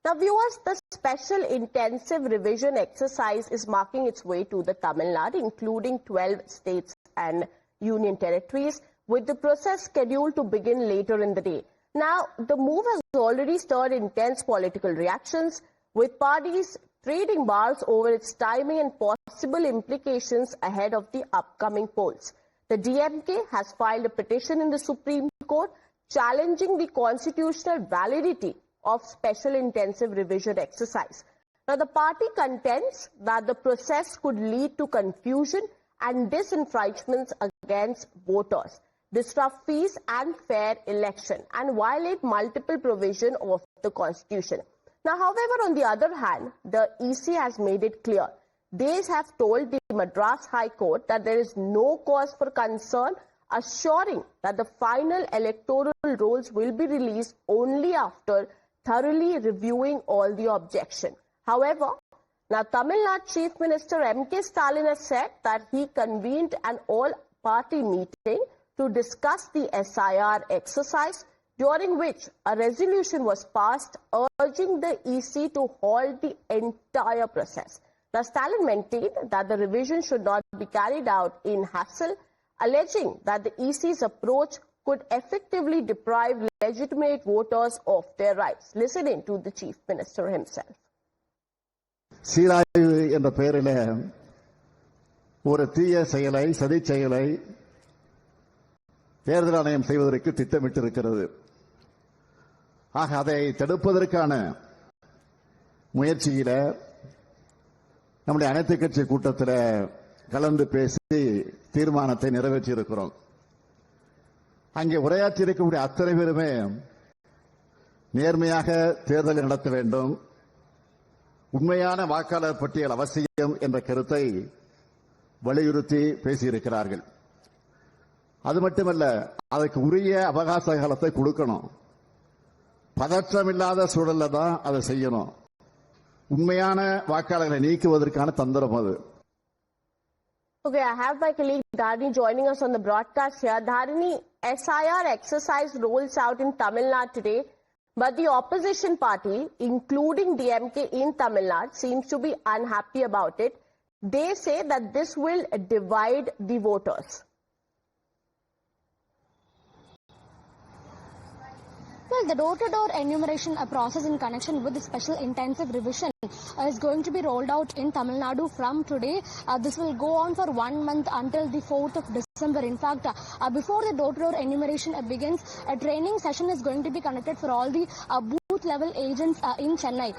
Now viewers, the special intensive revision exercise is marking its way to the Tamil Nadu, including 12 states and union territories, with the process scheduled to begin later in the day. Now, the move has already stirred intense political reactions, with parties trading bars over its timing and possible implications ahead of the upcoming polls. The DMK has filed a petition in the Supreme Court challenging the constitutional validity of special intensive revision exercise. Now, the party contends that the process could lead to confusion and disenfranchisement against voters, disrupt peace and fair election, and violate multiple provisions of the Constitution. Now, however, on the other hand, the EC has made it clear. They have told the Madras High Court that there is no cause for concern, assuring that the final electoral rolls will be released only after thoroughly reviewing all the objections. However, now Tamil Nadu Chief Minister M.K. Stalin has said that he convened an all-party meeting to discuss the S.I.R exercise, during which a resolution was passed urging the EC to halt the entire process. Now, Stalin maintained that the revision should not be carried out in hassle, alleging that the EC's approach could effectively deprive legitimate voters of their rights. Listen in to the Chief Minister himself. சீராய்வு என்ற பெயரில் ஒரு தீய செயலை, சதி செயலை தேர்தல் ஆணையம் செய்வதற்கு திட்டமிட்டிருக்கிறது. ஆக அதை தடுப்பதற்கான முயற்சியில நம்முடைய அனைத்து கட்சி கூட்டத்தில் கலந்து பேசி தீர்மானத்தை நிறைவேற்றி இருக்கிறோம். அங்கே உரையாற்றி இருக்கக்கூடிய அத்தனை பேருமே நேர்மையாக தேர்தலை நடத்த வேண்டும், உண்மையான வாக்காளர் பட்டியல் அவசியம் என்ற கருத்தை வலியுறுத்தி பேசியிருக்கிறார்கள். அது மட்டுமல்ல, அதற்கு உரிய அவகாச காலத்தை கொடுக்கணும். பதற்றமில்லாத சூழல்ல தான் அதை செய்யணும். உண்மையான வாக்காளர்களை நீக்குவதற்கான தந்திரம் அது. Okay, I have my colleague Dharini joining us on the broadcast here. Dharini, S.I.R exercise rolls out in Tamil Nadu today, but the opposition party, including DMK in Tamil Nadu, seems to be unhappy about it. They say that this will divide the voters. Well, the door-to-door enumeration process in connection with the special intensive revision is going to be rolled out in Tamil Nadu from today. This will go on for 1 month until the 4th of December. In fact, before the door-to-door enumeration begins, a training session is going to be conducted for all the booth-level agents in Chennai.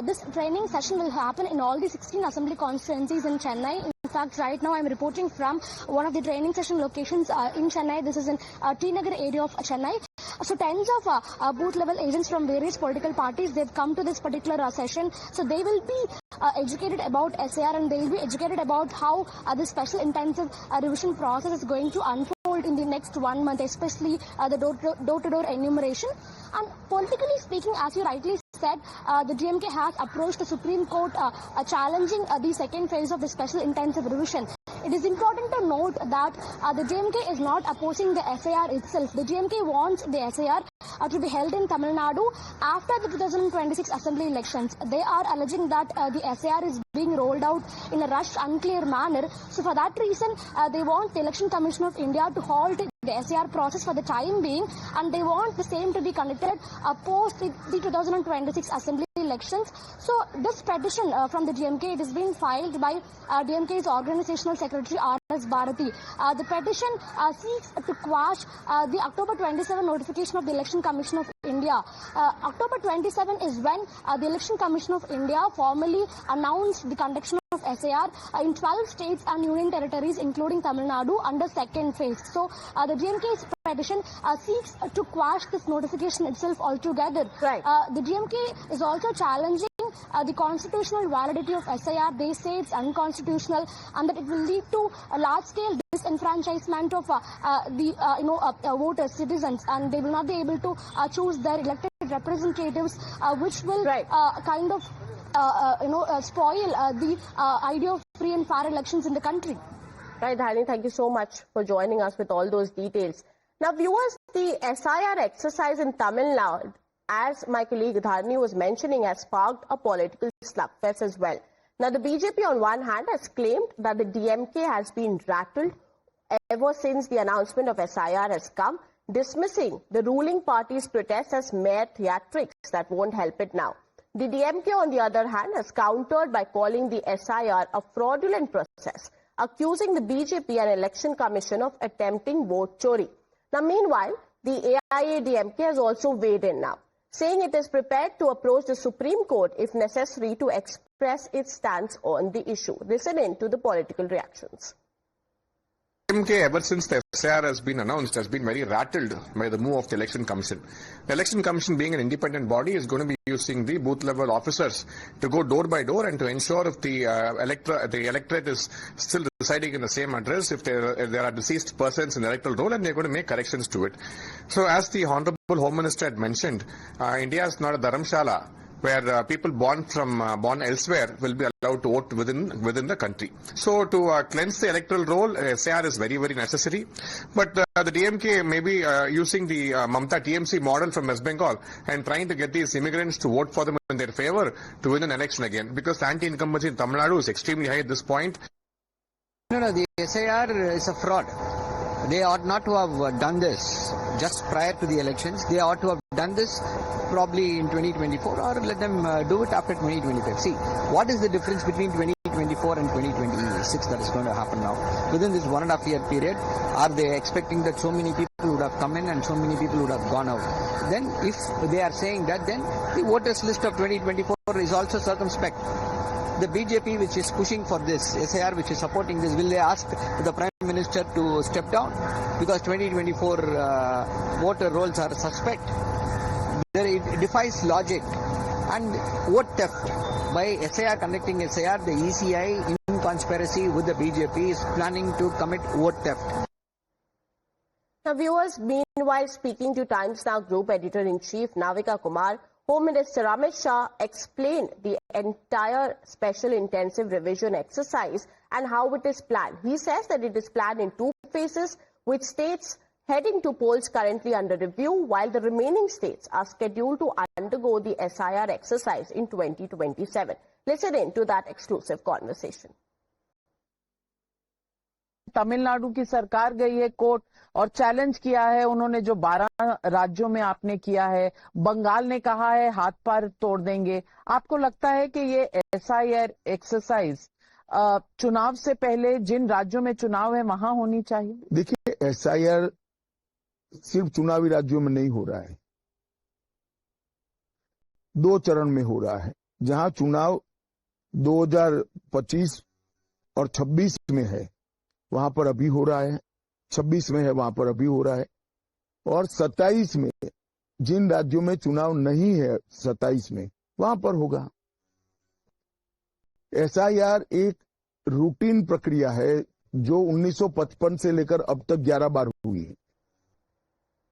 This training session will happen in all the 16 assembly constituencies in Chennai. In fact, right now I am reporting from one of the training session locations in Chennai. This is in T Nagar area of Chennai. So tens of booth-level agents from various political parties, they've come to this particular session. So they will be educated about S.I.R and they will be educated about how this special intensive revision process is going to unfold in the next 1 month, especially the door-to-door enumeration. And politically speaking, as you rightly said, the DMK has approached the Supreme Court challenging the second phase of the special intensive revision. It is important to note that the DMK is not opposing the S.I.R itself. The DMK wants the S.I.R to be held in Tamil Nadu after the 2026 assembly elections. They are alleging that the S.I.R is being rolled out in a rushed, unclear manner. So for that reason, they want the Election Commission of India to halt the S.I.R process for the time being, and they want the same to be conducted post the 2026 assembly elections. So this petition from the DMK, it is being filed by DMK's organizational secretary R.S. Bharati. The petition seeks to quash the October 27 notification of the Election Commission of India. October 27 is when the Election Commission of India formally announced the conduction of S.I.R in 12 states and union territories, including Tamil Nadu, under second phase. So the DMK's petition seeks to quash this notification itself altogether. Right. The DMK is also challenging the constitutional validity of S.I.R. They say it's unconstitutional and that it will lead to a large-scale disenfranchisement of voters, citizens, and they will not be able to choose their elected representatives, which will kind of spoil the idea of free and fair elections in the country. Right, Dharini, thank you so much for joining us with all those details. Now, viewers, the S.I.R exercise in Tamil Nadu as my colleague Dharani was mentioning, has sparked a political slugfest as well. Now, the BJP on one hand has claimed that the DMK has been rattled ever since the announcement of S.I.R has come, dismissing the ruling party's protest as mere theatrics that won't help it now. The DMK, on the other hand, has countered by calling the S.I.R a fraudulent process, accusing the BJP and Election Commission of attempting vote chori. Now, meanwhile, the AIADMK has also weighed in now, saying it is prepared to approach the Supreme Court if necessary to express its stance on the issue. Listen in to the political reactions. DMK, ever since the S.I.R has been announced, has been very rattled by the move of the Election Commission. The Election Commission, being an independent body, is going to be using the booth-level officers to go door by door and to ensure if the electorate is still residing in the same address, if there are deceased persons in the electoral roll, and they're going to make corrections to it. So, as the Honorable Home Minister had mentioned, India is not a dharamshala where people born elsewhere will be allowed to vote within the country. So to cleanse the electoral roll, S.I.R is very, very necessary. But the DMK may be using the Mamata TMC model from West Bengal and trying to get these immigrants to vote for them in their favor to win an election again. Because the anti-incumbency in Tamil Nadu is extremely high at this point. No, the S.I.R is a fraud. They ought not to have done this just prior to the elections. They ought to have done this probably in 2024, or let them do it after 2025. See, what is the difference between 2024 and 2026 that is going to happen now? Within this 1.5 year period, are they expecting that so many people would have come in and so many people would have gone out? Then if they are saying that, then the voters list of 2024 is also circumspect. The BJP, which is pushing for this, S.I.R, which is supporting this, will they ask the Prime Minister to step down? Because 2024 voter rolls are suspect. It defies logic. And vote theft. By S.I.R conducting S.I.R, the ECI, in conspiracy with the BJP, is planning to commit vote theft. Now, viewers, meanwhile speaking to Times Now Group Editor-in-Chief Navika Kumar, Home Minister Amit Shah explained the entire special intensive revision exercise and how it is planned. He says that it is planned in 2 phases, with states heading to polls currently under review, while the remaining states are scheduled to undergo the S.I.R exercise in 2027. Listen in to that exclusive conversation. Tamil Nadu की सरकार गई है court और challenge किया है उन्होंने जो 12 राज्यों में आपने किया है। बंगाल ने कहा है हाथ पैर तोड़ देंगे। आपको लगता है कि ये S.I.R एक्सरसाइज चुनाव से पहले जिन राज्यों में चुनाव है वहां होनी चाहिए? देखिए, S.I.R सिर्फ चुनावी राज्यों में नहीं हो रहा है, 2 चरण में हो रहा है। जहां चुनाव 2025 और 26 में है वहां पर अभी हो रहा है, 26 में है वहां पर अभी हो रहा है, और 27 में जिन राज्यों में चुनाव नहीं है 27 में वहां पर होगा। S.I.R एक रूटीन प्रक्रिया है जो 1955 से लेकर अब तक 11 बार हुई है।